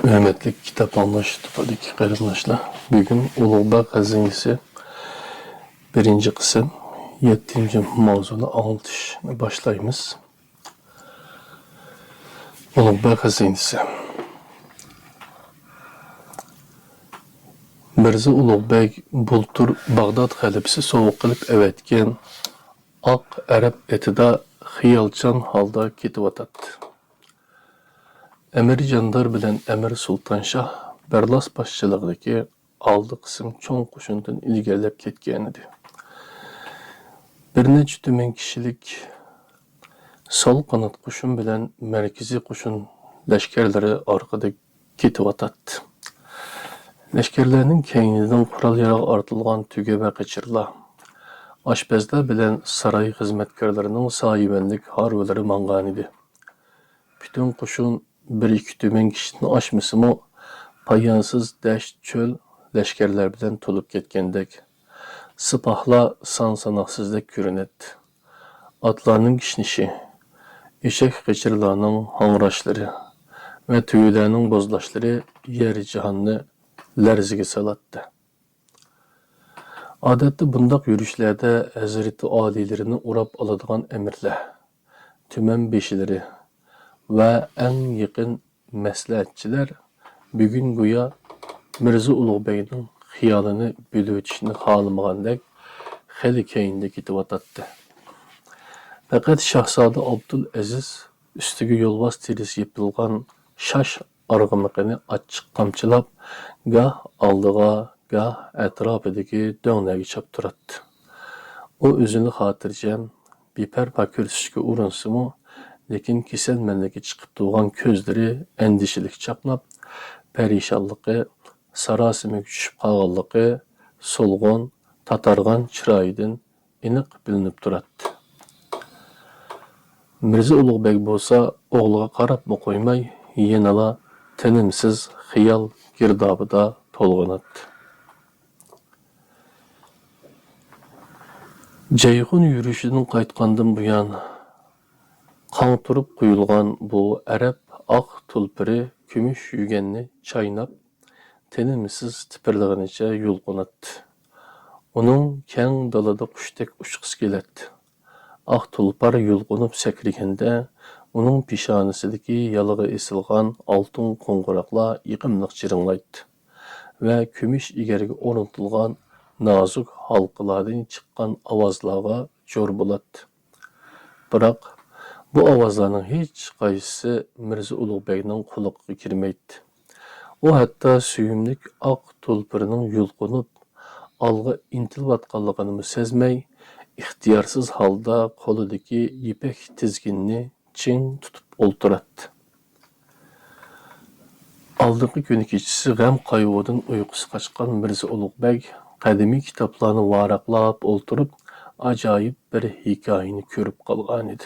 Hürmetli kitap anlaştıfadaki kardeşler, bugün Ulug'bek Hazinesi 1. kısım 7. mavzunu anlatışına başlayımız. Ulug'bek Hazinesi. Mirza Ulug'bek bultur Bağdat halibsi soğuk kılıp evetken ak Arap etida xiyalchan halda ketivatatdı. Emir Candar bilen Emir Sultan Şah Berlas başçılığındaki aldı kısım çoğun kuşundan ilgilep ketken idi. Bir neçe tümen kişilik sol kanat kuşun bilen merkezi kuşun leşkerleri arkada ketivatatdı. Leşkerlerinin keyniden kural yarağı artılgan tügebe kaçırla. Aşpezler bilen saray hizmetkarlarının sahibenlik harveleri mangan idi. Bütün kuşun bir iki tümen kişinin aşması mı payansız deşt çöl leşkerler bilen tolup ketkendek. Sıpahla sansanaksızlık görünetti. Atlarının kişnişi, eşek kaçırlarının hangraşları ve tüylerinin bozlaşları yer cihanını lerzige salattı. Adette bundak yürüyüşlerde Hazreti Alilerini urap aladığan emirler, tümen beşileri ve en yakın meslehetçiler bugün güya Mirza Ulug'bek'in xiyalını bölütüşünü halımagandek xeli keyinde kitivatatdı. Fakat Şahzade Abdülaziz üstüge yolbaz terisi yapılgan şaş argımıqını açık kamçılap gah aldığa gah etrafıdaki döngleri çaptırattı. O özünü hatırcam biper pakürüsüge urunsu mu, lekin keselmenligi çıkıp doğan közleri endişilik çapnap, perişanlığı, sarasımı küçüp kağallığı, solğun, tatargan çırayıdın iniq bilinip durattı. Mirza Ulug'bek bolsa oğluğa qarap mı koymay, yenala tenimsiz xiyal girdabıda tolğanattı. Ceyhun yürüyüşünün qaytqandan buyan, kan turup kuyulgan bu Arap ak tulpiri kümüş yügenni çaynap, tenimsiz tipirliğinice yulğunattı. Onun keng dalada kuştek uçqıs geletdi. Ak tulpar yulğunup sekrigende, onun pişanısıdaki yalığı esilgan altın kongurakla yıqımlıq jirіңlaydı. Ve kümüş igerge oruntilgan nazuk halqılardan çıqqan avazlağa jor buladı. Biroq bu avazlarning hech qaysisi Mirza Ulug'bekning quloqiga kirmaydi. O hatta suyumlik ak tulpirining yulqunib alğa intilayotganligini sezmay, ixtiyorsuz holda qo'lidagi ipak tizginni ching tutib o'ltiratdi. Aldınғы günü kechisi g'am qayg'udan uyqusi qochgan Mirza Ulug'bek qadimiy kitoblarni varaqlab o'ltirib, ajoyib bir hikoyani ko'rib qolgan edi.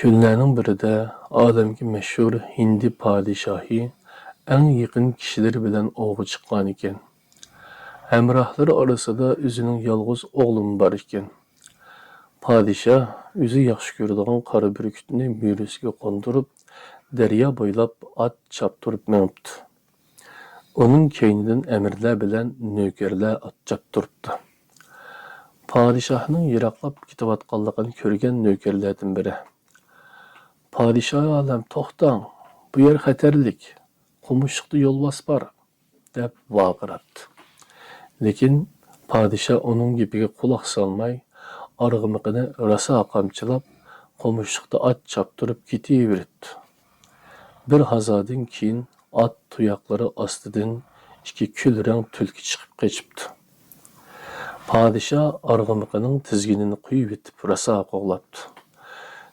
Kunlarning birida olamga mashhur Hindi podshohi eng yaqin kishilar bilan o'g'i chiqqan ekan. Hamrohlari orasida o'zining yolg'iz o'g'li bor ekan. Podshoh o'zi yaxshi ko'radigan qora burkutni muyurisiga qo'ndirib, daryo bo'ylab at choptirib minibdi. Onun keynidan amirlar bilan nökerlar at choptiribdi. Podshohning yiroqlab ketayotganligini ko'rgan nökerlardan biri: "Podshoh olam, to'xtang, bu yer xatarlik, qumishliqda yo'lbos bor", deb vaqirabdi. Lekin podshoh onun gapiga quloq solmay, arg'imiqini rosa qamchilab, qumishliqda at choptirib ketaveribdi. Bir hazodan keyin at tuyoqlari ostidan ikki kul rang tulki chiqib qochibdi. Podshoh arg'imiqining tizginini quyib etib rosa qo'g'labdi.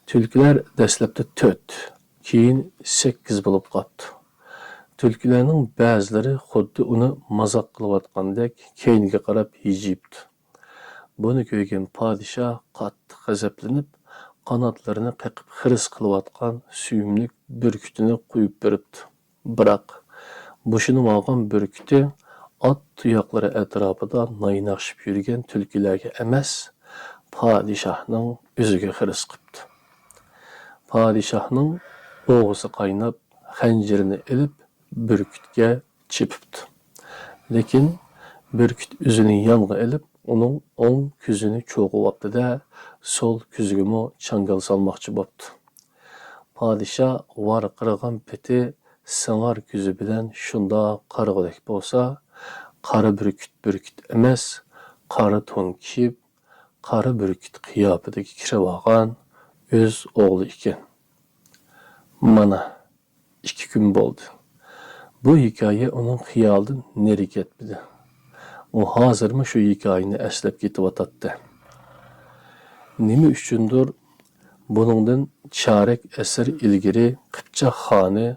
Tulkilar dastlabda 4, keyin 8 bo'lib qoldi. Tulkilarning ba'zilari xuddi uni mazoq qilayotgandek keyniga qarab hijibdi. Buni ko'rgan podshoh qattiq g'azablanib, qanotlarini qaqib xiris qilayotgan suyumlik burkutini qo'yib beribdi. Biroq boshini olgan burkuti at tuyoqlari atrofida naynaqshib yurgan tulkilarga emas, podshohning o'ziga xiris qilibdi. Podshohning o'g'isi qaynab, xanjirini ilib Bürkütga chepibdi. Lekin Bürküt o'zini yonga ilib, uning o'ng ko'zini cho'g'iyapti-da, sol ko'ziga changal solmoqchi bo'pti. Podsho varqiragan peti sing'ar ko'zi bilan shunda qarag'udek bo'lsa, qora Bürküt emas, qora to'n kiyib, qora Bürküt qiyofatiga kirib olgan o'z o'g'li ekan. Mana 2 kun bo'ldi. Bu hikoya uning xiyolidan neri ketmadi. U hozirmi shu hikoyani eslab ketyotdi. Nima uchundir buningdan chorak asr ilgari Qipchoq xoni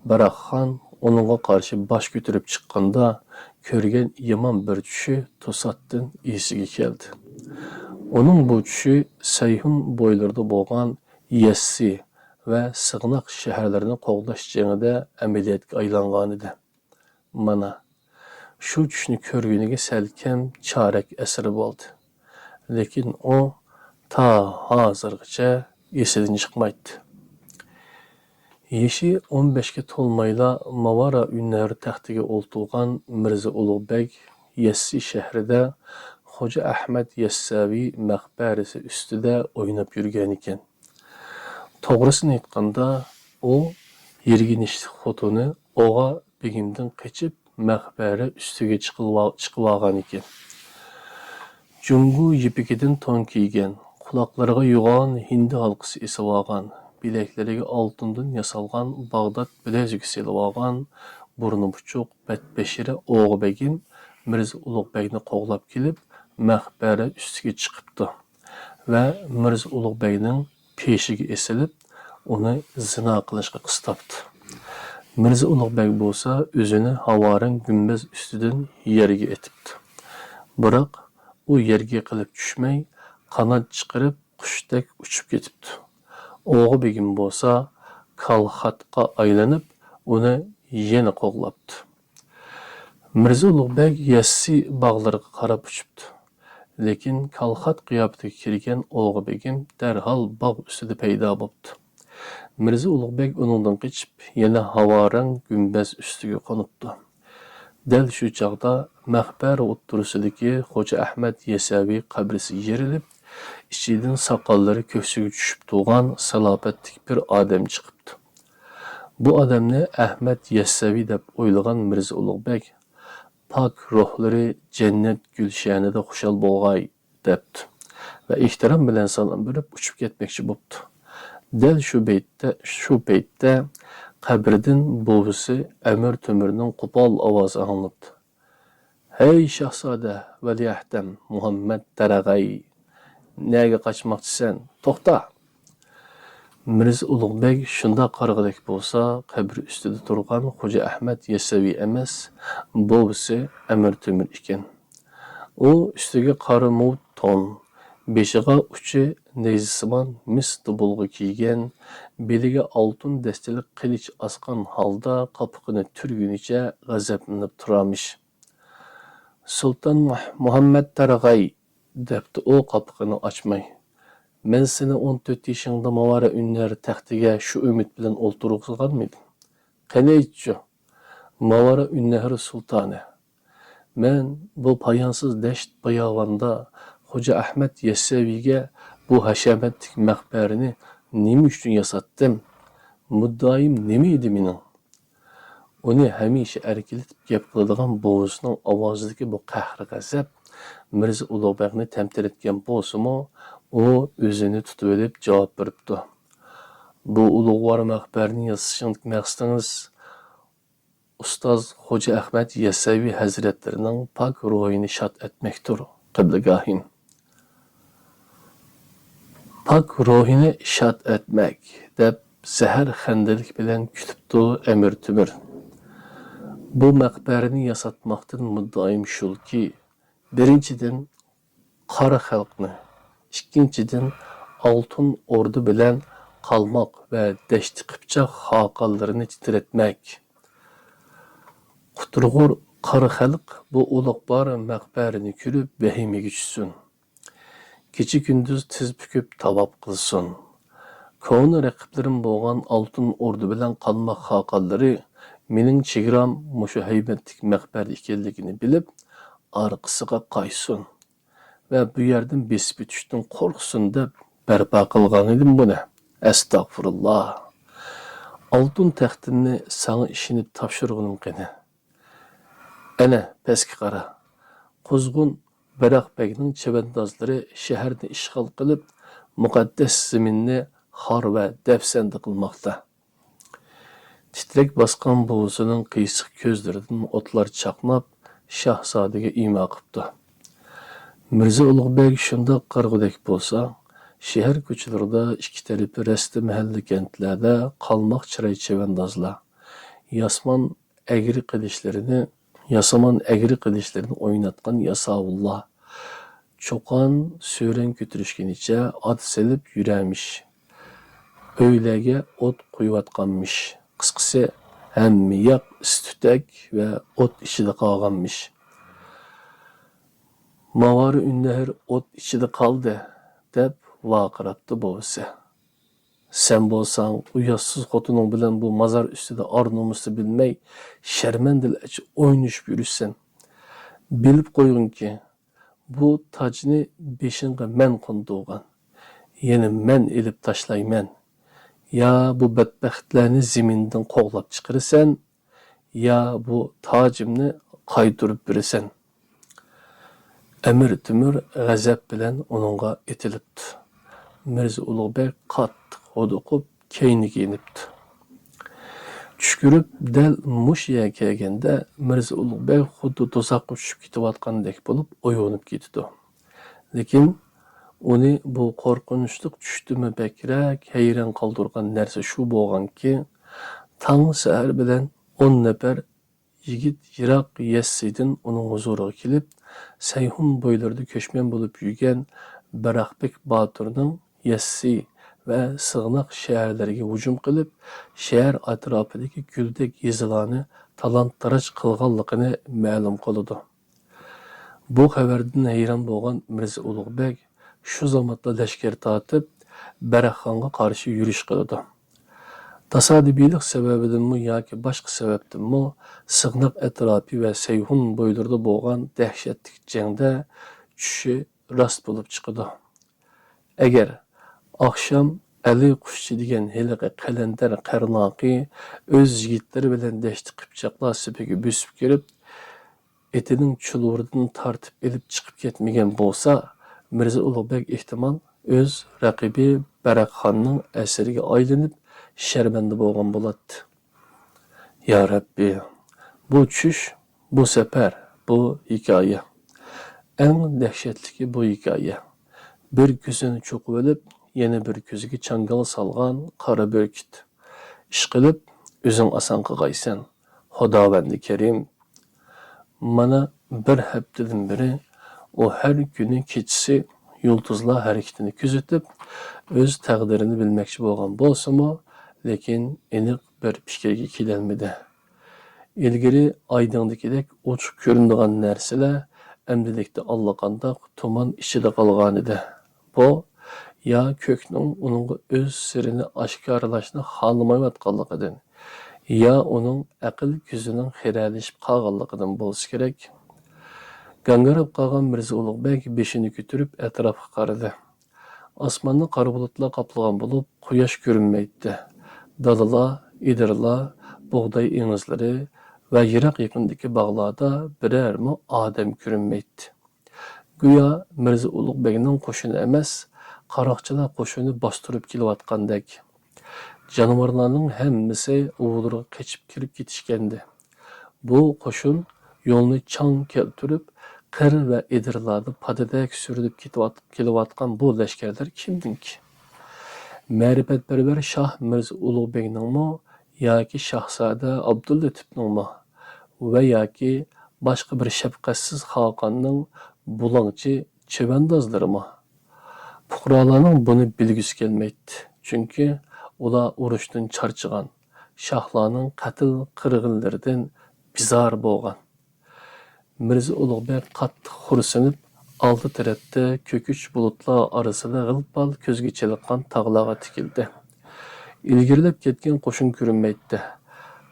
Barakxon uningga qarshi bosh ko'tarib chiqqanda ko'rgan yomon bir tushi to'satdan esiga keldi. Uning bu tushi Sayhun bo'ylarida bo'lgan Yassi va Sig'noq shaharlarini qo'g'dash jangida amaliyotga aylangan edi. Mana shu tushni ko'rganiga salkam chorak asr bo'ldi. Lekin u ta hozirgacha esidan chiqmaydi. Yeshi 15ga to'lmayla Mavara Ünnahar taxtiga o'ltirgan Mirza Ulug'bek Yassi shahrida Xo'ja Ahmad Yassaviy maqbarasi ustida o'ynab yurgan ekan. To'g'risini aytganda, u yerginishli xotini Og'a begimdan qochib maqbara ustiga chiqib olgan ekan. Jungu yipikidan to'n kiygan, quloqlariga yo'g'on hindi halqasi esib olgan, bilekleriga oltindan yasalgan Bag'dod bilezigi selib olgan, burni buchuq, badbashira Og'a begim Mirza Ulug'bekni qo'g'lab kelib, maqbara ustiga chiqibdi va Mirza Ulug'bekning peshiga esilib, uni zina qilishga qistabdi. Mirza Ulug'bek bo'lsa, o'zini havoring gumbaz ustidan yerga etibdi. Biroq u yerga qilib tushmay, qanot chiqarib qushdek uchib ketibdi. Og'a begim bo'lsa, kalxatga aylanib, uni yana qo'g'labdi. Mirza Ulug'bek Yassi bog'lariga qarab uchibdi. Lekin kalxat qiyofatiga kirgan Og'a begim darhol bog' ustida paydo bo'ldi. Mirza Ulug'bek uningdan qochib, yana havorang gumbaz ustiga qo'nibdi. Dal shu chaqda maqbara o'ttirisidagi Xo'ja Ahmad Yassaviy qabrisi yerilib, ichidan soqollari ko'ksiga tushib turgan salobatlik bir odam chiqibdi. Bu odamni Ahmad Yassaviy deb o'ylagan Mirza Ulug'bek pak ruhlari jannat gulshanida xushal bo'lg'ay debdi va ehtirom bilan salom berib uchib ketmoqchi bo'ldi. Dal shu paytda qabrdan buvisi Amir Temurning qo'pol ovozi anglandi. "Hey shahzoda Valiahdam Muhammad Darag'ay, nega qochmoqchisan? To'xta!" Mirza Ulug'bek shunda qarag'idek bo'lsa, qabr ustida turgan Xo'ja Ahmad Yassaviy emas, buvisi Amir Temur ekan. U ustiga qora mut to'n, beshiga uchi neyzisimon mis dubulg'i kiygan, beliga oltin dastalik qilich asqan holda qopiqini turgunicha g'azablanib turamish. "Sulton Muhammad Darag'ay", debdi u qopiqini ochmay. "Men seni 14 yoshingda Mavara Ünnahar taxtiga shu umid bilan o'ltirganmidim. Qani aytchi, Mavara Ünnahar sultoni. Men bu poyonsiz dasht bayovonda Xo'ja Ahmad Yassaviyga bu hashamatlik maqbarani nima uchun yasatdim? Muddaim nima edi mening?" Uni hamisha erkilatib gap qiladigan buvisining ovozidagi bu qahr g'azab Mirza Ulug'bekni tamtiratgan bo'lsa-mu, u o'zini tutib olib javob beribdi. "Bu ulug'vor maqbarani yasashning maqsadingiz ustoz Xo'ja Ahmad Yassaviy hazratlarining pok ruhini shod etmakdir, qiblagahim." "Pok ruhini shod etmak" deb zahar xandalik bilan kutibdi Amir Temur. "Bu maqbarani yasatmoqdan muddaim shulki, birinchidan qora xalqni, ikkinchidan oltin ordu bilan qalmoq va dashti qipchoq xoqonlarini titratmak. Quturg'ur qora xalq bu ulug'bor maqbarani ko'rib vahimaga tushsin. Kecha kunduz tiz bukib tavob qilsin. Ko'ni raqiblarim bo'lgan Oltin Ordu bilan Qalmoq xaqanlari mening chegaram mushu haybatlik maqbar ekanligini bilib, orqasiga qaysun va bu yerdan besib o'tishdan qo'rqsin deb barpo qilgan edim buni. Astagfirullah. Oltin taxtimni sana ishinib topshirganim qani. Ana pastga qara. Quzg'un Baraqbekning chavandozlari shaharni ishg'ol qilib, muqaddas zaminni xor va dafsanda qilmoqda. Titrak bosgan bo'g'zining qiyshiq ko'zlaridan o'tlar chaqnab, shahzodaga imo qilibdi. Mirza Ulug'bek shundoq qarg'udek bo'lsa, shahar ko'chalarida ikki tarafi rasti mahalla kentlarda qalmoq chiray chavandozlar yasamon agri qilishlarni o'ynatgan yasavullah cho'qon so'ran ko'tarishganicha ot silib yuramish. O'ylarga o't qo'yayotganmish. Qisqasi hamma yoq istutak va o't ichida qolganmish. Mavari Ünnehir o't ichida qoldi deb vaqirabdi bo'lsa. Sen bo'lsang uyassiz xotining bilan bu mazar ustida or-nomusni bilmay sharmandil o'ynashib yurishsan. Bilib qo'yingki, bu tajni beshingga men qo'ndirgan. Yana men ilib tashlayman. Ya bu badbaxtlarni zamindan qo'g'lab chiqarasan, ya bu tajimni qaytirib berasan. Amir Temur g'azab bilan uningga etilibdi. Mirza Ulug'bek qattiq o'diqib keyniga inibdi. Tushkurib dal mush yerga kelganda Mirza Ulug'bek xuddi to'saqqa tushib ketayotgandek bo'lib uyg'onib ketdi. Lekin uni bu qo'rqinchli tushdimi bakrak hayron qoldirgan narsa shu bo'lganki, tong sahar bilan 10 nafar yigit yiroq Yassidan uning huzuriga kelib, Sayhun bo'ylarida ko'chman bo'lib yurgan Baraqbek Boturning Yassi va Sig'noq shaharlariga hujum qilib, shahar atrofidagi guldek yezilarni talon-taroj qilganligini ma'lum qildi. Bu xabardan hayron bo'lgan Mirza Ulug'bek shu zamonda lashkar tortib, Baraqxonga qarshi yurish qildi. Tasodibiylik sababidanmi yoki boshqa sababdanmi Sig'noq atrofi va Sayhun bo'ylarida bo'lgan dahshatli jangda tushi rost bo'lib chiqdi. Agar oqshom Ali Qushchi degan hiliqi qalandar qarnoqi o'z yigitlari bilan dashti qipchoqlar sipiga bosib kirib, etining chuluridan tortib elib chiqib ketmagan bo'lsa, Mirza Ulug'bek ehtimol o'z raqibi Baraqxonning asiriga aylanib sharmanda bo'lgan bo'ladi. Ya Rabbi, bu tush, bu safar, bu hikoya. Eng dahshatlisi bu hikoya. Bir ko'zini cho'qib olib, yana bir ko'ziga changal solgan qora burkut. Ishqilib, o'zing oson qilgaysan. Xudovandi Karim. Mana bir haftadan beri o her günü kechisi yulduzlar hareketini kuzatib, o'z taqdirini bilmoqchi bo'lgan bo'lsa-mu, lekin aniq bir fikrga kelolmadi. Ilgari oydindagidek ochiq ko'rinadigan narsalar amdilikda allaqandoq tuman ichida qolgan edi. Bu ya ko'kning uning o'z sirini oshkorlashni xohlamayotganligidan, ya uning aql ko'zining xiralashib qolganligidan bo'lsa kerak. Gangarab qolgan Mirza Ulug'bek beshini ko'tarib atrofga qaradi. Osmonni qora bulutlar qoplagan bo'lib, quyosh ko'rinmaydi. Dalalar, idirlar, bug'doy ingizlari va yiroq yaqindagi bog'larda birormi odam ko'rinmaydi. Go'yo Mirza Ulug'bekning qo'shini emas, qaroqchilar qo'shini bostirib kelayotgandek. Jonivorlarning hammasi o'g'ilga qochib kirib ketishgandi. Bu qo'shin yo'lni chang keltirib, qir va edirlarni padadak sürdüp kelayotgan bu lashkarlar kimdinki? Ma'rifatparvar Shoh Mirza Ulug'bekningmi yoki Shahzoda Abdullatovningmi va yoki boshqa bir shafqatsiz xalqonning bulangchi chavandozlarimi? Fuqarolarning buni bilgisi kelmaydi. Chunki ular urushdan charchagan, shohlarning qatl qirg'inlaridan bizar bo'lgan. Mirza Ulug'bek qattiq xursinib, oldi tarafda ko'kuch bulutlar orasida g'ilpal ko'zga chaliqqan tog'larga tikildi. İlgirilep ketken qo'shin ko'rinmaydi.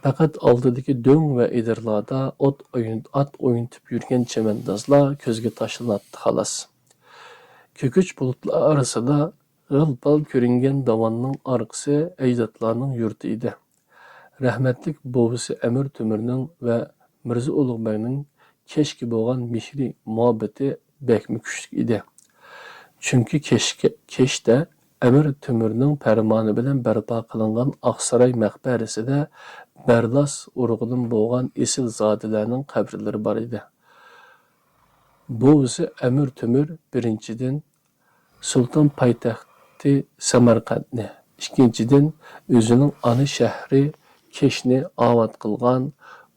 Faqat oldidagi do'ng va edirlarda at o'yintib yurgan chamandozlar ko'zga tashlanadi xolos. Ko'kich bulutlar arasida g'ilpal ko'ringan dovonning orqasi ajdodlarning yurti edi. Rahmatlik bovisi Amir Temurning va Mirza Ulug'bekning kechki bo'lgan mehri muhabbati bakmi kuchli edi. Chunki kechda Amir Temurning farmoni bilan barpo qilingan Oqsaroy maqbarasida Barlas urug'idan bo'lgan esil zodilarning qabrlari bor edi. Bovisi Amir Temur birinchidan Sulton poytaxti Samarqandni, ikkinchidan o'zining ona shahri Keshni obod qilgan,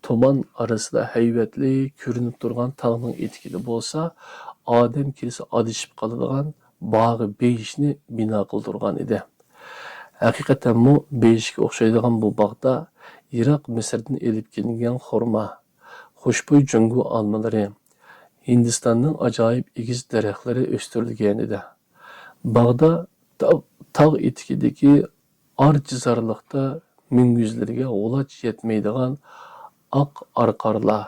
tuman orasida haybatli ko'rinib turgan tog'ning etikida bo'lsa, odam kelsa adishib qoladigan bog'i beyishni bino qildirgan edi. Haqiqatan bu beyishga o'xshaydigan bu bog'da Iroq Misrdan elib kelingan xurmo, xushbo'y jungu olmalari, Hindistonning ajoyib egiz daraxtlari o'stirilgan edi. Bog'da tog' etikidagi orchizorliqda minguzlarga g'ulach yetmaydigan oq arqarlar,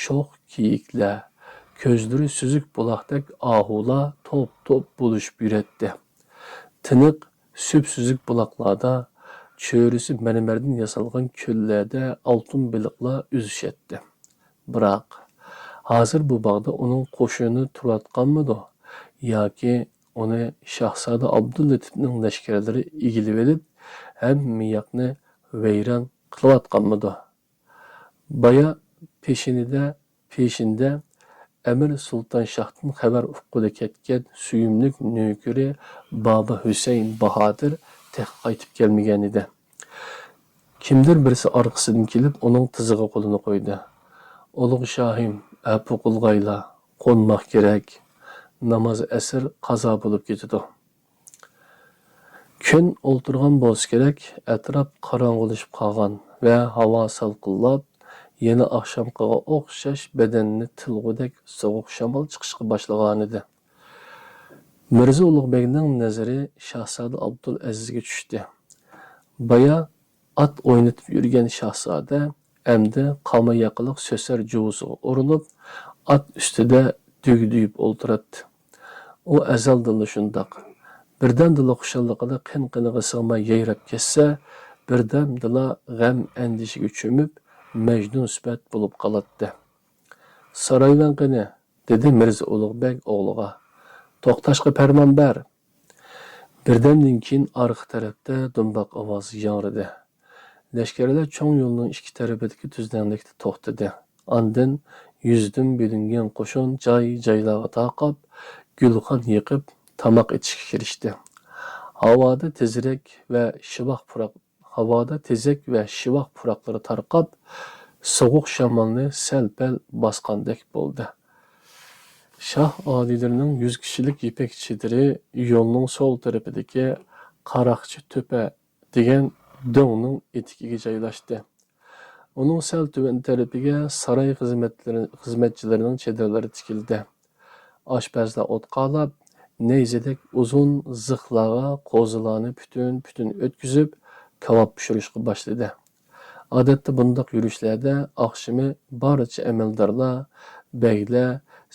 sho'x kiyiklar, ko'zlari suzuk buloqdek ohular to'p-to'p bo'lishib yuradi. Tiniq, süp-süzük buloqlarda, cho'risi marmardan yasalgan ko'llarda oltin biliqlar üzüşetdi. Biroq hozir bu bog'da uning qo'shini turayotganmidi yoki uni Shahzoda Abdullatifning lashkarlari egilib olib, hamma yoqni vayron qilayotganmidi? Baya peshinda Amir Sulton Shohdan xabar uqquli ketgan suyumlik nökeri Baba Hüseyin Bahodir qaytib kelmagan edi. Kimdir birisi orqasidan kelib, uning tizig'iga qo'lini qo'ydi. Ulug' shohim, apu qilg'aylar, qo'nmoq kerak. Namoz asr qazo bo'lib ketadi. Kun o'ltirgan bo'lsa kerak, atrof qorong'ulashib qolgan va havo salqinlab, yana oqshomga o'xshash badanni tilg'udek sovuq shamol chiqishga boshlagan edi. Mirza Ulug'bekning nazari Shahzoda Abdulazizga tushdi. Baya at o'ynatib yurgan Shahzoda endi qama yaqiliq so'sar juvusiga urinib, at ustida dugduyib o'ltiradi. U azaldan shundoq. Birdamdila xushalligida qin-qiniga sig'may yayrab ketsa, birdamdila g'am andishiga cho'mib, Majnun sifat bo'lib qoladi. Saroyvan qani, dedi Mirza Ulug'bek o'g'liga. To'xtashga farmon ber. Birdamdan keyin orqa tarafda do'mboq ovozi yangradi. Lashkarlar cho'ng yo'lning ikki tarafidagi tuzdanlikda to'xtadi. Ondan yuzdan bo'lingan qo'shin joy-joylarga taqab, gulxon yiqib, tomoq ichishga kirishdi. Havoda tezak va shivoq puroqlari tarqab, sovuq shamolni sal-pal bosqandek bo'ldi. Shoh oliylarining 100 kishilik ipak chediri yo'lning so'l tarafidagi Qaroqchi to'pa degan do'ngning etigiga joylashdi. Uning sal tuvan tarafiga saroy xizmatchilarining chedirlari tikildi. Oshpazlar o't qalab, neyzedek uzun zixlarga qo'zilarni бүтін o'tkazib, kavob pishirishga boshladi. Odatda bundoq yurishlarda oqshimi barcha amaldorlar, beylar,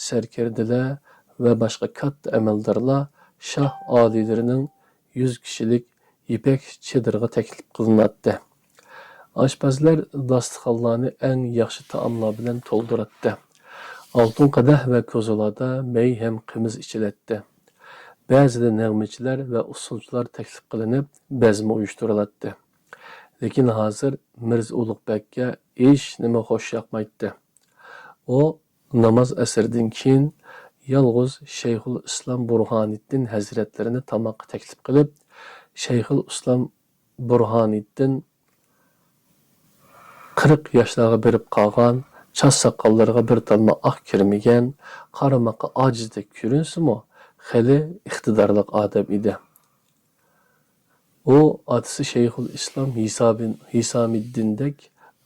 sarkardalar va boshqa katta amaldorlar shoh oliylarining 100 kishilik ipak chedirga taklif qilinadi. Oshpazlar dasturxonlarni eng yaxshi taomlar bilan to'ldiradi. Oltin qadah va ko'zalarda may ham qimiz ichiladi. Ba'zida nag'machilar va usulchilar taklif qilinib, bazma uyushtiriladi. Lekin hozir Mirza Ulug'bekka hech nima xo'sh yoqmaydi. U namoz asrdan keyin yolg'iz Shayxul Islom Burhoniddin hazratlarini tomoqqa taklif qilib, Shayxul Islom Burhoniddin 40 yoshlarga berib qolgan, chas soqollariga bir talma oq kirmagan, qaramoqqa ojizdek ko'rinsimi, xeli iqtidorli odam edi. U otasi Shayxul Islom Hisomiddindek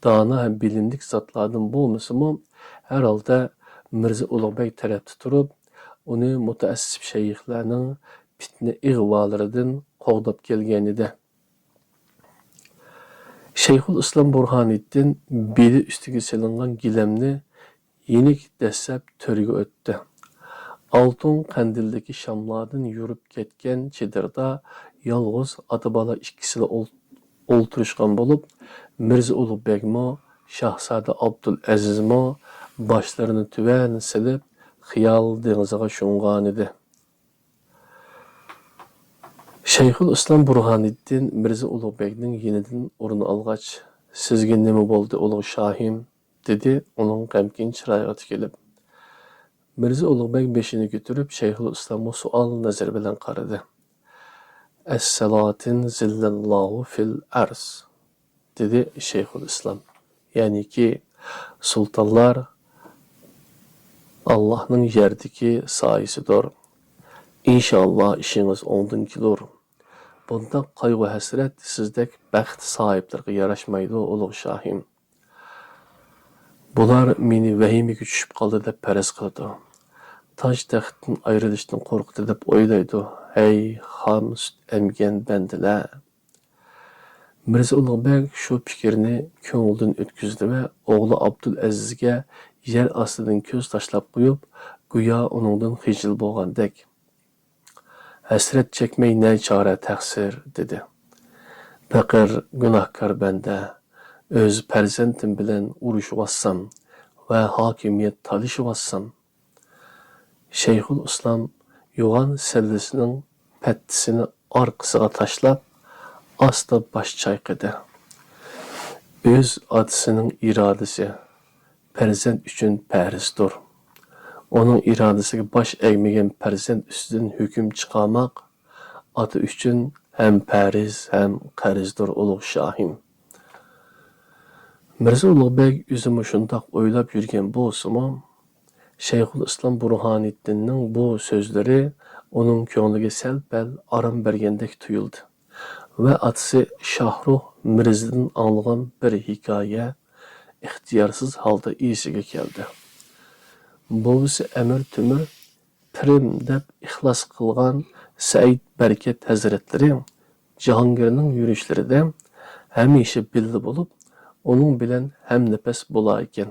dono ham bilimlik zotlardan bo'lmasa-mu, har holda Mirza Ulug'bek tarafda turib, uni mutaassib shayxlarning fitna ig'volaridan qo'g'dab kelgan edi. Şeyhul İslam Burhaniddin beli üstüge selingan gilemni yenik dessep törgü öttü. Altın kandildeki şamlardan yürüp ketken çedirda yalğız atabala ikkisini olturuşkan bolup Mirza Ulug'bekmo, Şahzada Abdülazizmo başlarını tüven silip xiyal dengiziga şungan idi. Şeyhul İslam Burhaniddin Mirza Ulug'bekning yenidan o'rin olgach, "Sizga nima bo'ldi, ulug' shohim?" dedi uning g'amgin chiroyiga tikilib. Mirza Ulug'bek beshini ko'tarib Şeyhul İslamga sual nazari bilan qaradi. "Es-salatin zillallohu fil arz", dedi Şeyhul İslam. Ya'ni ki sultanlar Allah'ның yerdagi soyisidir. İnşallah işiniz ondan kelur. Bunda qayg'u hasrat sizdek baxt sohiblariga yarashmaydi, ulug' shohim. Bular meni vahimaga tushib qoldi deb faraz qiladi. Toj taxtdan ayrilishdan qo'rqdi deb o'ylaydi. Hey, xom sut emgan bandilar. Mirza Ulug'bek shu fikrni ko'nglidan o'tkazdi va o'g'li Abdulazizga yer ostidan ko'z tashlab qo'yib, go'yo uningdan xijil bo'lgandek. Hasret çekmey ne çare təqsir, dedi. Fəqir, günahkar bende, öz pərzentim bilen uruşuvassam ve hakimiyet talışıvassam. Şeyhul İslam yoğan sellisinin pəttisini arkasına taşlap, asta baş çayqıdı. Öz adısının iradesi, pərzent üçün pərizdir. Onun iradesiga baş egmegen pərzent üstüden hüküm çıqamaq, atı üçün hem pəriz, hem qarizdir, ulug' shohim. Mirza Ulug'bek özümü şundaq o'ylab yurgan bo'lsa-mu, Şeyhul İslam Burhaniddinning bu so'zlari uning ko'ngliga sal-pal aram bergandek tuyuldi ve atisi Shohruh Mirzadan anglagan bir hikoya ixtiyorsiz holda esiga keldi. Bovisi Emir Tümür Pirim deb ixlos qilgan Said Barkat Hazretleri Jahongirning yurishlarida hamisha birga bo'lib, uning bilan hamnafas bo'lar ekan.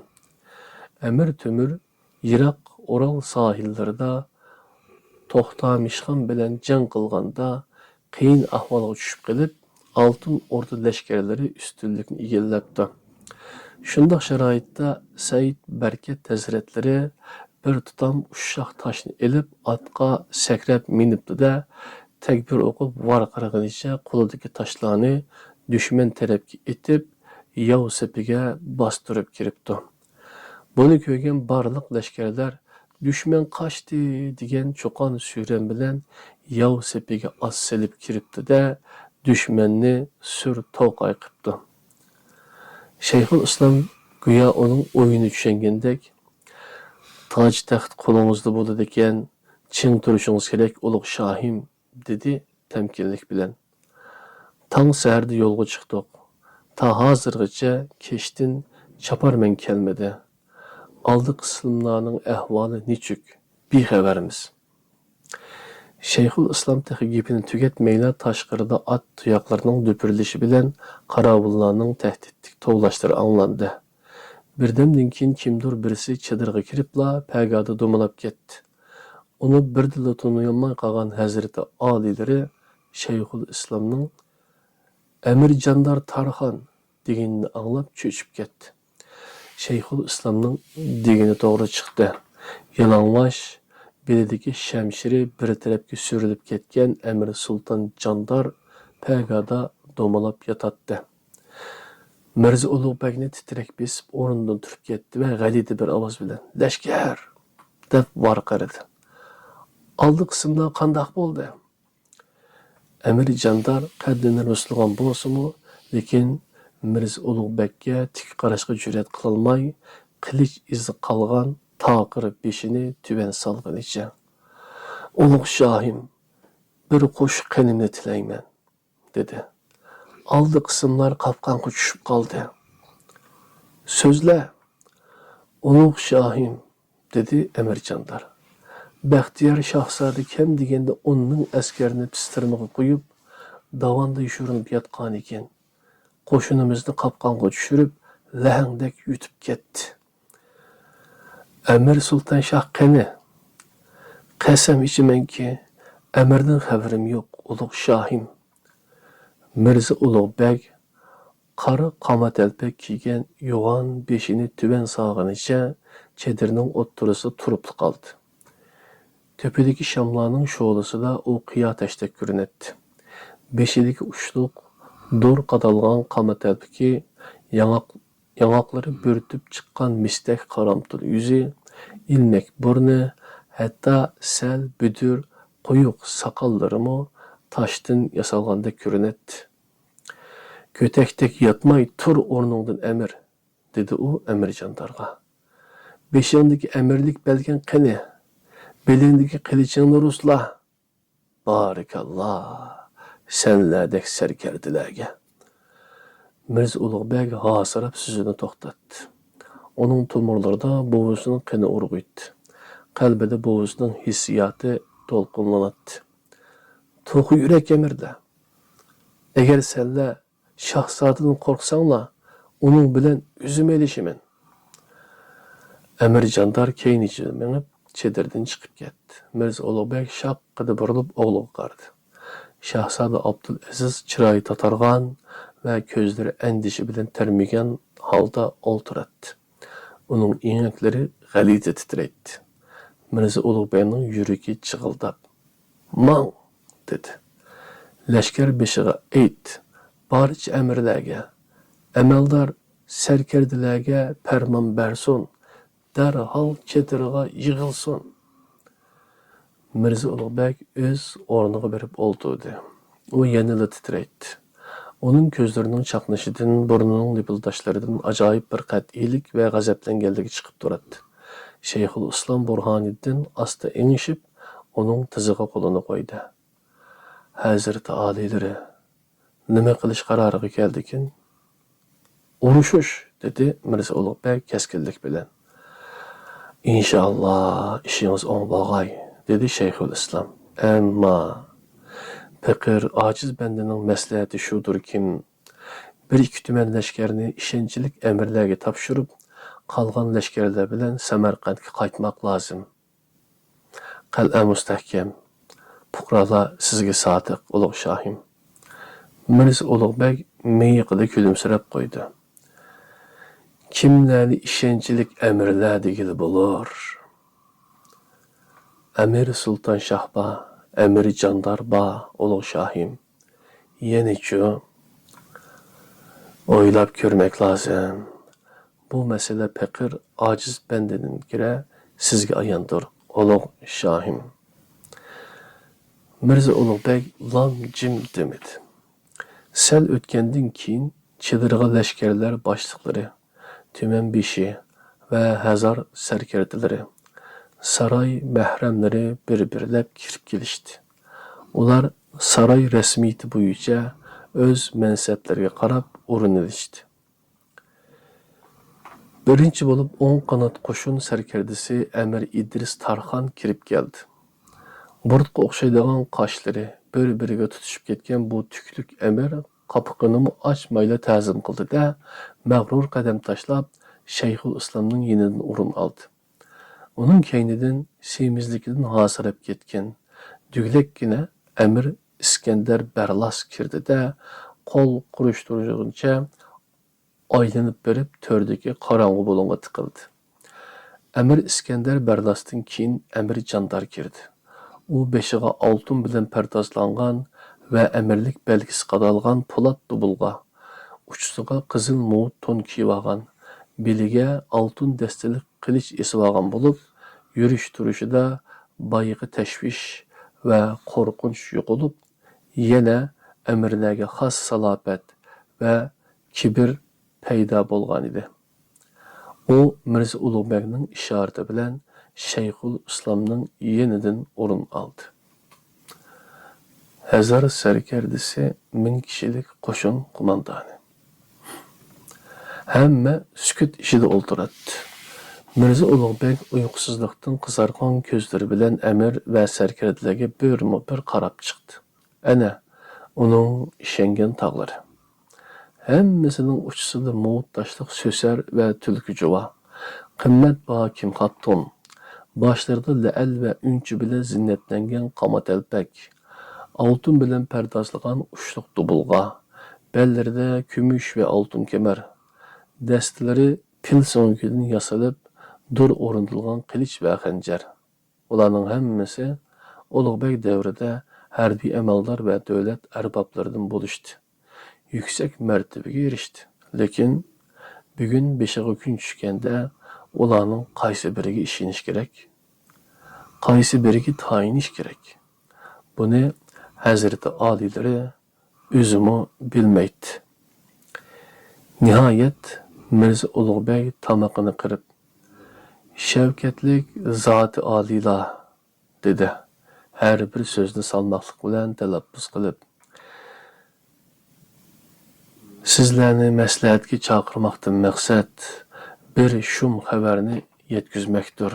Emir Tümür Yiroq Oral sohillarida To'xtamishxon bilan jang qilganda qiyin ahvolga tushib qolib, Oltin O'rda lashkarlari ustunlikni egallabdi. Shundoq sharoitda Said Barkat Hazretleri bir tutam uşaq taşını elib atqa sakrab minibdi-da, takbir o'qib varqirag'inicha qo'lidagi toshlarni dushman tarafga etib, yov sepiga bostirib kiribdi. Buni ko'rgan barliq lashkarlar dushman qochdi degan cho'qon suran bilan yov sepiga osilib kiribdi-da, dushmanni sur to'qay qilibdi. Şeyhul İslam güya onun oyunu tushangandek, toj taxt qo'lingizda bo'ladi ekan, ching turishingiz kerak, ulug' shohim, dedi tamkinlik bilan. Tong saharda yo'lga chiqdik. Ta hozirgacha kechdan chaparman kelmadi. Oldi qismlarning ahvoli nechuk? Bexabarmiz. Şeyhul İslam texi gepini tugatmayla tashqarida at tuyoqlarining do'pirilishi bilan qarovullarning tahdidlik tovlashlari anglandi. Birdamdan keyin kimdir birisi chadirga kiribla pagada do'malab ketdi. Uni birdila taniyolmay qolgan Hazrati oliylari Şeyhul İslamning Amir Jandar Tarxon deganini anglab cho'chib ketdi. Şeyhul İslamning degani to'g'ri chiqdi. Yalang'och belidagi shamshiri bir tarafga surilib ketgan Amir Sultan Jandar pagada do'malab yotadi. Mirza Ulug'bekni titrak besib o'rnidan turib ketdi va g'alati bir ovoz bilan "Lashkar!" deb varqiradi. Oldi qismda qandoq bo'ldi? Amir Jandar qaddini rostlagan bo'lsa-mu, lekin Mirza Ulug'bekka tik qarashga jur'at qilolmay, qilich izi qolgan taqir beshini tuban solganicha, "Ulug' shohim, bir qo'sh qanimni tilayman", dedi. Oldi qismlar qopqonga tushib qoldi. "So'zla, ulug' shohim", dedi Amir Jandar. Baxtiyor Shahzoda kam deganda 10 ming askarni pistirmaga qo'yib, davonda yushirinib yotgan ekan. qo'shinimizni qopqonga tushirib, lahangdek yutib ketdi. Amir Sultan Shah qani? Qasam ichimanki, Amirdan xabarim yo'q, ulug' shohim. Mirza Ulug'bek qora qamat elpak kiygan yo'g'on beshini tuban sog'inicha chedirning o'ttirisi turib qoldi. Tepedeki şamlarning sho'lasida u qiyotashdek ko'rinadi. Beshidagi ushliq dur qadalgan qamat elpaki yanaqlari bo'rtib chiqqan mistak qaramtir yuzi, ilmek burni, hatta sal büdür quyuq soqollarimi toshdan yasalganda ko'rinadi. Kötektek yatmay tur o'rningdan Amir, dedi u Amirjondorga. Beshingdagi amirlik belgen qani? Belindeki qilichingni rusla. Barakallah. Senlerdek serkerdilerge. Mirza Ulug'bek hasırab sözünü to'xtatdi. Onun tomurlarida boğazının qini urg'uydi. Qalbida boğazının hissiyatı to'lqinlanadi. To'qi yurak Amirda. Eğer senlar Şahzadedan qo'rqsanglar, uning bilan o'zim elishman. Amirjondor keyniga minib, chedirdan chiqib ketdi. Mirza Ulug'bek shaqqida burilib o'g'liga qaradi. Şahzade Abdülaziz chiroyi tatargan ve ko'zlari endishi bilan termigan holda o'ltiradi. Uning ingaklari g'aliza titraydi. Mirza Ulug'bekning yuragi chig'ildab, "Mang!" dedi. Lashkar beshiga ayt. Barcha amirlarga, amaldor sarkardilarga farmon bersin, darhol chetirga yig'ilsin. Mirza Ulug'bek o'z o'rniga berib o'ltirdi. U yanada titraydi. Uning ko'zlarining chaqnashidan, burnining lipildashlaridan ajoyib bir qat'iylik va g'azablanganligi chiqib turadi. Shayxul Islom Burhoniddin asta engishib, uning tiziga qo'lini qo'ydi. Hazrati oliylari nima qilish qaroriga keldikin? Urushish, dedi Mirza Ulug'bek keskinlik bilan. İnşallah işiniz o'ng bo'lg'ay, dedi Shayxul Islom. Ammo faqir ojiz bandaning maslahati shudir kim, bir ikki tuman lashkarni ishonchlik amirlarga topshirib, qolgan lashkarlar bilan Samarqandga qaytmoq lozim. Qal'a mustahkam, fuqarolar sizga sodiq, ulug' shohim. Mirza Ulug'bek miyiqida kulimsirab qo'ydi. Kimlarni ishonchlik amirlar degili bo'lur? Amir Sultan Shahba, Amirjondor ba, ulug' shohim. Yana-ku o'ylab ko'rmak lozim. Bu masala faqir, ojiz bandaning kira sizga ayondir, ulug' shohim. Mirza Ulug'bek lam jim demedi. Sel o'tgandan keyin chedirg'a lashkarlar boshliqlari, tuman beshi va hazar sarkardileri, saroy mahramlari bir-birlab kirib kelishdi. Ular saroy rasmiyati bo'yicha o'z mansablariga qarab o'rinlashdi. Birinchi bo'lib 10 qanot qo'shin sarkardisi Amir İdris Tarxon kirib keldi. Burtqa o'xshaydigan qoshlari bir-biriga tutishib ketgan bu tukluk amir qapqini ochmayla ta'zim qildi-da, mag'rur qadam tashlab Shayxul Islomning yenidan o'rin oldi. Uning keynidan semizligidan hasirab ketgan duglakkina Amir İskender Barlas kirdi-da, qo'l qurishtirguncha aylanib berib to'rdagi qorong'u bo'longa tiqildi. Amir İskender Barlasdan keyin Amirjondor kirdi. U beshiga oltin bilan pardozlangan va amirlik belgisi qadalgan po'lat dubulga, uchisiga qizil mo't to'n kiyib olgan, beliga oltin dastalik qilich esib olgan bo'lib, yurish turishida boyagi tashvish va qo'rqinch yo'qolib, yana amirlarga xos salobat va kibr paydo bo'lgan edi. U Mirza Ulug'bekning ishorati bilan Shayxul Islomning yenidan o'rin oldi. Hazar sarkardisi 1000 kishilik qo'shin qo'mondoni. Hamma sukut ishida o'ltiradi. Mirza Ulug'bek uyqusizlikdan qizargan ko'zlari bilan amir va sarkardalarga bir qarab chiqdi. Ana, uning ishongan tog'lari. Hemmisining uchisida mo'tdashliq so'sar va tulki juva. Qimmatbaho kimxob to'n. Boshlarida la'al va unchi bilan zinnatlangan qamatalpak. Oltin bilan pardozlagan ushliq dubulg'a. Bellarida kumush va oltin kemar. Dastlari pil so'ngidan yasalib, dur o'rnatilgan qilich va xanjar. Ularning hammasi Ulug'bek davrida harbiy amaldor va davlat arboblaridan bo'lishdi. Yuksak martabaga erishdi. Lekin bugun beshiga kun tushganda ularning qaysi biriga ishonish kerak? Qaysi biriga tayinish kerak? Buni Hazreti Aliylari o'zimi bilmaydi. Nihoyat Mirza Ulug'bek tamaqini qirib, "Shavkatlik zoti oliylar" dedi. Her bir so'zni salmoqlik bilan talaffuz qilib, "Sizlarni maslahatga chaqirmoqdan maqsad bir shum xabarni yetkazmakdir.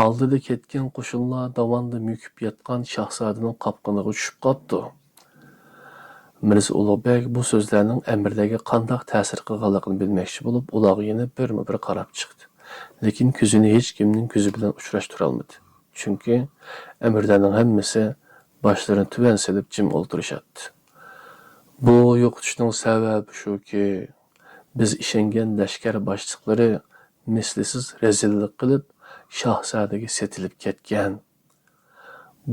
Oldida ketgan qo'shinlar davonda mükib yotgan shahzodaning qopqiniga tushib qoldi." Mirza Ulug'bek bu so'zlarning Amirdagi qanday ta'sir qilganligini bilmoqchi bo'lib, ularga yana bir qarab chiqdi. Lekin ko'zini hech kimning ko'zi bilan uchrashtirib olmadi. Chunki Amirlarning hammasi başlarını tuvan silib jim o'ltirishadi. Bu yo'qotishning sababi shuki, biz ishongan lashkar boshliqlari mislisiz rezillik qilib, shahzodaga setilib ketgan.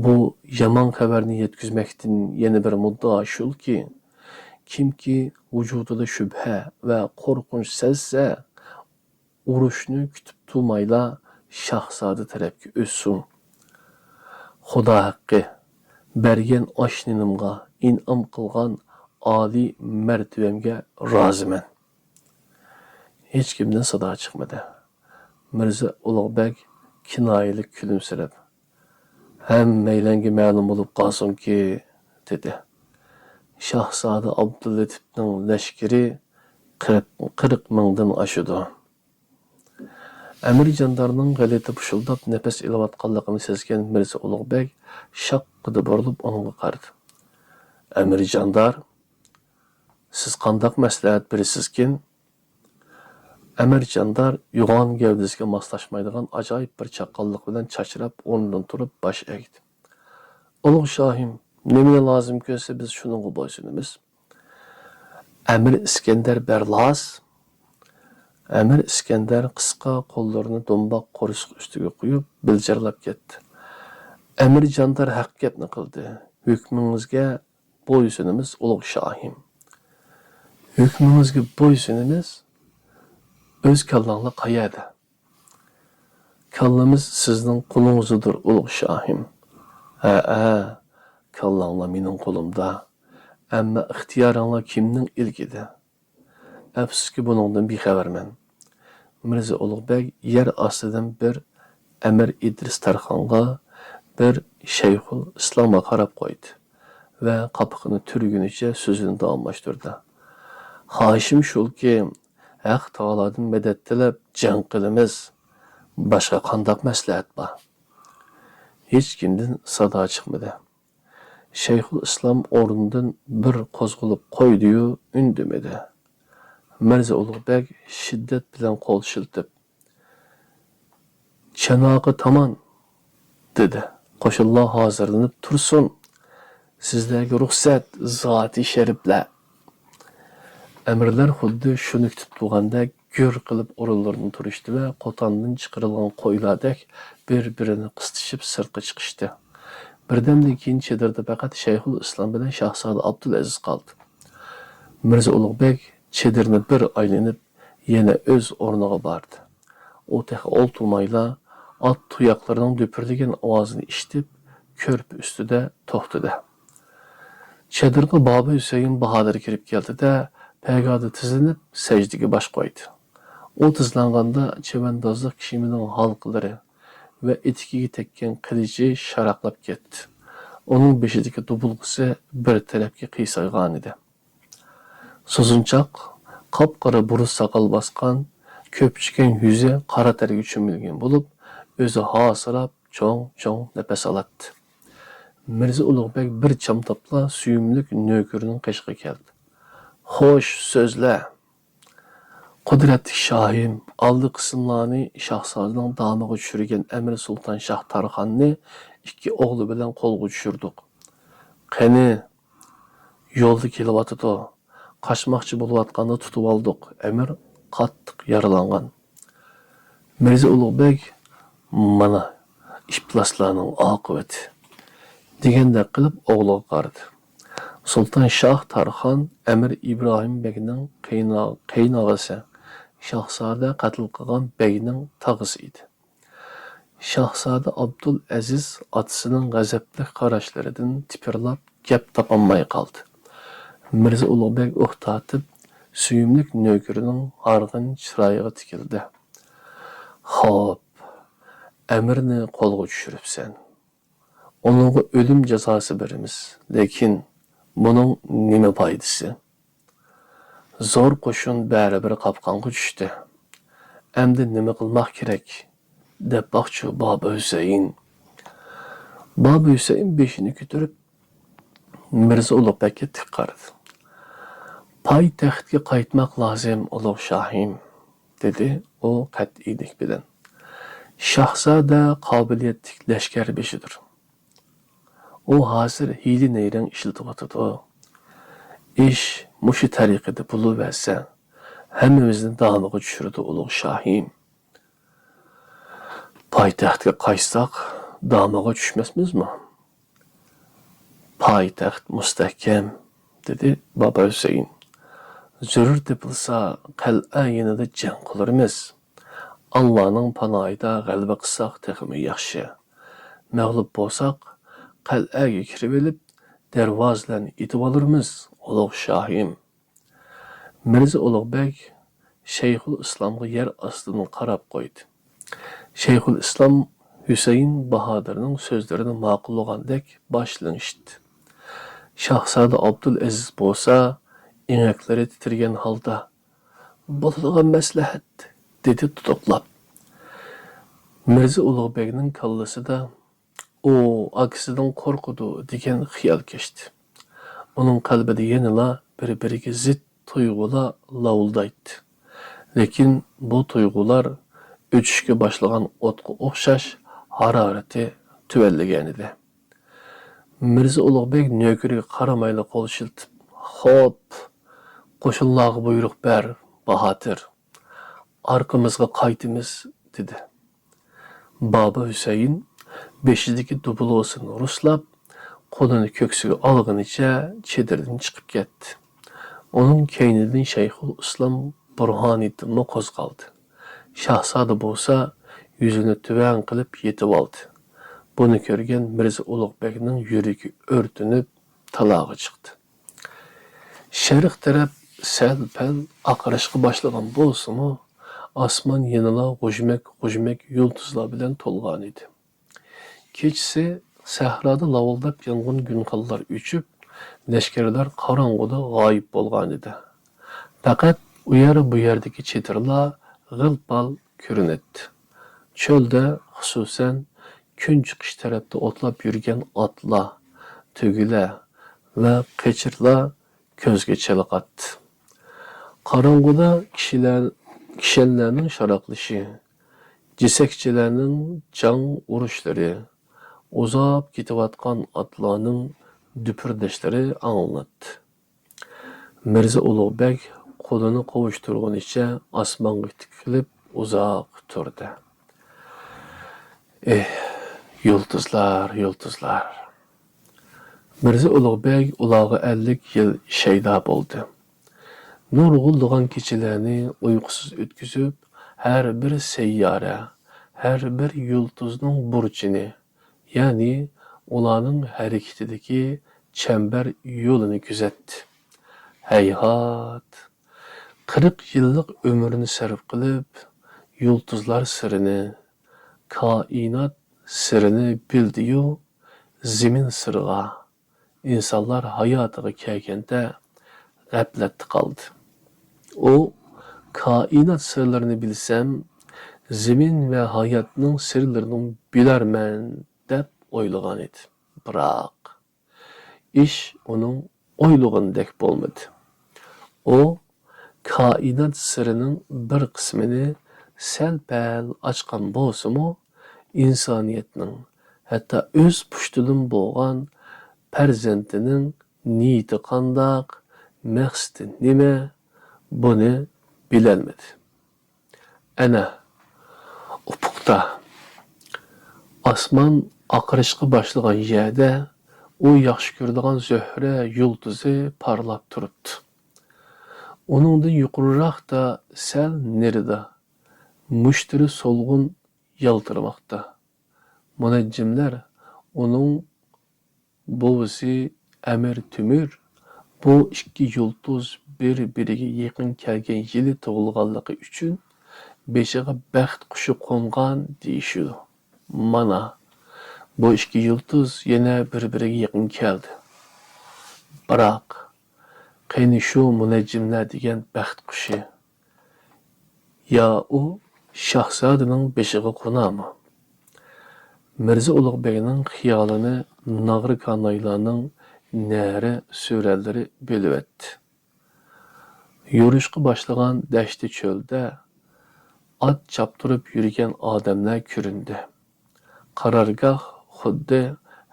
Bu yomon xabarni yetkazmakdan yana bir muddao shulki, kimki vujudida shubha va qo'rqinch sezsa, urushni kutib turmayla shahzoda tarafga o'tsin. Xudo haqqi bergan oshninimga in'om qilgan oliy martabamga roziman. Hech kimdan sado chiqmadi. Mirza Ulug'bek kinoyalik kulimsirab, "Hammaylanga ma'lum bo'lib qolsinki", dedi. Shahzoda Abdullatifning lashkari 40 mingdan oshadi. Amir jandarning g'alati pushildab nafas ilayotganligini sezgan Mirza Ulug'bek shaqqida burilib unga qaradi. "Amir jandar, siz qanday maslahat berisizkin?" Amir jandar yo'g'on gavdasiga moslashmaydigan ajoyib bir chaqqonlik bilan chachrab o'rnidan turib bosh egdi. "Ulug' shohim, nima lozim ko'rsa biz shuningga bo'ysunamiz. Amir Iskandar Barlos." Amir Iskandar qisqa qo'llarini do'mboq qo'riq ustiga qo'yib, biljarlab ketdi. Amir jandar haq gapni qildi. "Hukmingizga bo'ysunamiz, ulug' shohim." "Hukmingizga bo'ysunamiz? O'z kallanglar qayerda?" "Kallamiz sizning qo'lingizdadir, ulug' shohim." "Ha, kallanglar mening qo'limda. Ammo ixtiyoringlar kimning ilkida? Afsuski buningdan bexabarman." Mirza Ulug'bek yer ostidan bir Amir Idris Tarxonga, bir Shayxul Islomga qarab qo'ydi va qapiqini turgunicha so'zini davomlashtirdi. "Xohishim shulki, Haq taolodan madad tilab jang qilamiz. Boshqa qandoq maslahat bor?" Hech kimdan sado chiqmadi. Shayxul Islom o'rnidan bir qo'zg'alib qo'ydi-yu, indamadi. Mirza Ulug'bek shiddat bilan qo'l shiltib, "Chanoqi tomon", dedi. "Qo'shinlar hozirlanib tursin. Sizlarga ruxsat, zoti shariflar." Amirlar xuddi shuni kutib turgandek gür qilib o'rinlaridan turishdi va qo'tondan chiqarilgan qo'ylardek bir-birini qistishib sirtqa chiqishdi. Birdamdan keyin chedirda faqat Shayxul Islom bilan Shahzoda Abdulaziz qoldi. Mirza Ulug'bek chedirni bir aylanib, yana o'z o'rniga bordi. U taxa o'ltirmayla ot tuyoqlarining do'pirlagan ovozini eshitib, ko'rpa ustida to'xtadi. Chedirga Bobo Husayn Bahodir kirib keldi-da, pagoda tizilib sajdaga bosh qo'ydi. U tizlanganda chavandozlik kiyimining halqalari va etikiga tekkan qilichi sharaqlab ketdi. Uning beshidagi dubulg'isi bir tarafga qiysoygan edi. Suzunchoq, qop-qora burus soqol bosgan, ko'pchigan yuzi qora terga cho'milgan bo'lib, o'zi hosirab, cho'ng nafas oladi. Mirza Ulug'bek bir chamtopla suyumlik nökürünün qishqa keldi. Xo'sh, so'zla. Qudratli shohim oldi qismlarni Shahzodaning damiga tushirgan Amir Sulton Shah Tarxonni ikki o'g'li bilan qo'lga tushirdik. Qani, yo'lda kelyotdi. Qaçmoqchi bo'layotganda tutib oldik. Amir qattiq yaralangan. Mirza Ulug'bek mana ifloslarning oqibati degandek qilib o'g'liga qaradi. Sultan Shah Tarxon Amir İbrahim Begning qaynog'asi, Shahzoda qatl qilgan Begning tog'isi edi. Shahzoda Abdul Aziz otasining g'azabli qarashlaridan tipirlab gap topolmay qoldi. Mirza Ulug'bek o'xtatib, suyumlik nökerining harg'in chiroyiga tikildi. Xo'p, Amirni qo'lga tushiribsan. Onunğa ölüm cezası berimiz. Lekin bunun nima foydasi? Zor qo'shin baribir qopqonga tushdi. Endi nima qilmoq kerak? Deb baqchi Baba Hüseyin. Baba Hüseyin beshini ko'tarib Mirza Ulug'bekka tik qaradi. Poytaxtga qaytmoq lozim, ulug' shohim, dedi u qat'iylik bilan. Shahzoda qobiliyatli lashkar beshidir. O hozir hiyli neyrang ishlatyotidi. İş mushu tariqada bo'laversa, hammamizni damiga tushirdi ulug' shohim. Poytaxtga qaytsak, damiga tushmasmizmi? Poytaxt mustahkam, dedi Baba Hüseyin. Zurur tepilsa, qal'a yanida jang qilarmiz. Allah'ның panohida g'alaba qilsak texmi yaxshi. Mag'lub bo'lsak, qal'aga kirib olib, darvozalarni etib olurmiz, ulug' shohim. Mirza Ulug'bek Shayxul Islomga yer ostidan qarab qo'ydi. Shayxul Islom Hüseyin Bahodirning so'zlarini ma'qullagandek boshlanishdi. Shahzoda Abdul Aziz bo'lsa, inaklari titirgan holda, "Bo'ladigan maslahat", dedi tutuqlab. Mirza Ulug'bekning kallasida o akisidan qo'rqudi degan xiyol kechdi. Uning qalbida yanala bir-biriga zid tuyg'ular lavuldaydi. Lekin bu tuyg'ular o'chishga boshlagan o'tga o'xshash harorati tuvallagan edi. Mirza Ulug'bek nökeriga qaramayla qo'l shiltib, "Xo'p, qo'shinlarga buyruq ber, Bahodir. Arkamızga qaytimiz", dedi. Baba Hüseyin beshidagi dubulosini ruslab, qo'lini ko'ksiga olganicha chedirdan chiqib ketdi. Onun keynidan Shayxul Islom Burhoniddin qo'zg'aldi. Shahzoda bo'lsa, yuzini tuvan qilib yetib oldi. Buni ko'rgan Mirza Ulug'bekning yuragi o'rtinib, talog'i chiqdi. Sharq taraf sal-pal aqrashga boshlagan bo'lsa-mu, osmon yanala g'ujmak yulduzlar bilan to'lgan edi. Kechasi sahroda lavuldab yongan günqallar uchib, lashkarlar qorong'uda g'oyib bo'lgan edi. Faqat u yer bu yerdagi chetirlar g'ilpal ko'rinadi. Cho'lda, xususan, kun chiqish tarafda o'tlab yurgan otlar, tugilar va qechirlar ko'zga chaliqatdi. Qorong'uda kishanlarning sharaqlashi, jesakchilarning jang urushlari, uzoq ketayotgan otlarning dupirdashlari anglanadi. Mirza Ulug'bek qo'lini qovushtirganicha osmonga tikilib uzoq turdi. Yulduzlar, yulduzlar. Mirza Ulug'bek ularga 50 yil shayda bo'ldi. Nurg'ulg'an kechalarni uyqusiz o'tkazib, har bir sayyora, har bir yulduzning burchini, ya'ni ularning harakatidagi chambar yo'lini kuzatdi. Hayhot, 40 yillik umrini sarf qilib, yulduzlar sirini, koinot sirini bildi-yu, zimin sirg'a, insonlar hayotiga kelganda g'aflatda qoldi. O, kainat sırlarını bilsem, zemin ve hayatının sırlarını bilermen dep oylagan edi. Biroq iş onun oylagandek bo'lmadi. O kainat sirining bir qismini sal-pal ochgan bo'lsa-mu, insoniyatning, hatto o'z pushtidan bo'lgan farzandining niyati qandoq, maqsadi nima, buni bilolmadi. Ana ufuqda osmon oqarishga boshlagan yerda u yaxshi ko'radigan Zuhra yulduzi parlab turibdi. Uningdan yuqoriroqda sal nerida mushtiri solg'un yaltirmoqda. Munajjimlar uning buvisi Amir Temur bu ikki yulduz bir-biriga yaqin kelgan yili tug'ilganligi uchun beshiga baxt qushi qo'ngan deyishadi. Mana bu ikki yulduz yana bir-biriga yaqin keldi. Biroq qani shu munajjimlar degan baxt qushi yo u shahzodaning beshiga qo'nami? Mirza Ulug'bekning xiyolini Nag'ri Kanoylarning nari suralari bo'lib o'tdi. Yurishga boshlagan dashti cho'lda ot choptirib yurgan odamlar ko'rindi. Qarorgoh xuddi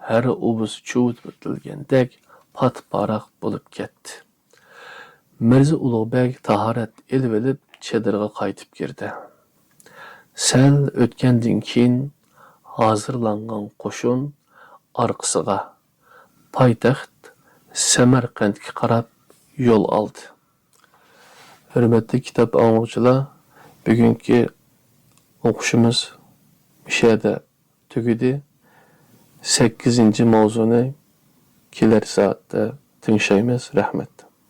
har obuz chuvib o'tilgandek pat-paraq bo'lib ketdi. Mirza Ulug'bek tahorat elib chadirga qaytib kirdi. Sal o'tgandan keyin hozirlangan qo'shin orqasiga poytaxt Samarqandga qarab yo'l oldi. Hurmatli kitob o'quvchilar, bugungi o'qishimiz shu yerda tugadi. 8-mavzuni kelar soatda tingshaymiz. Rahmat.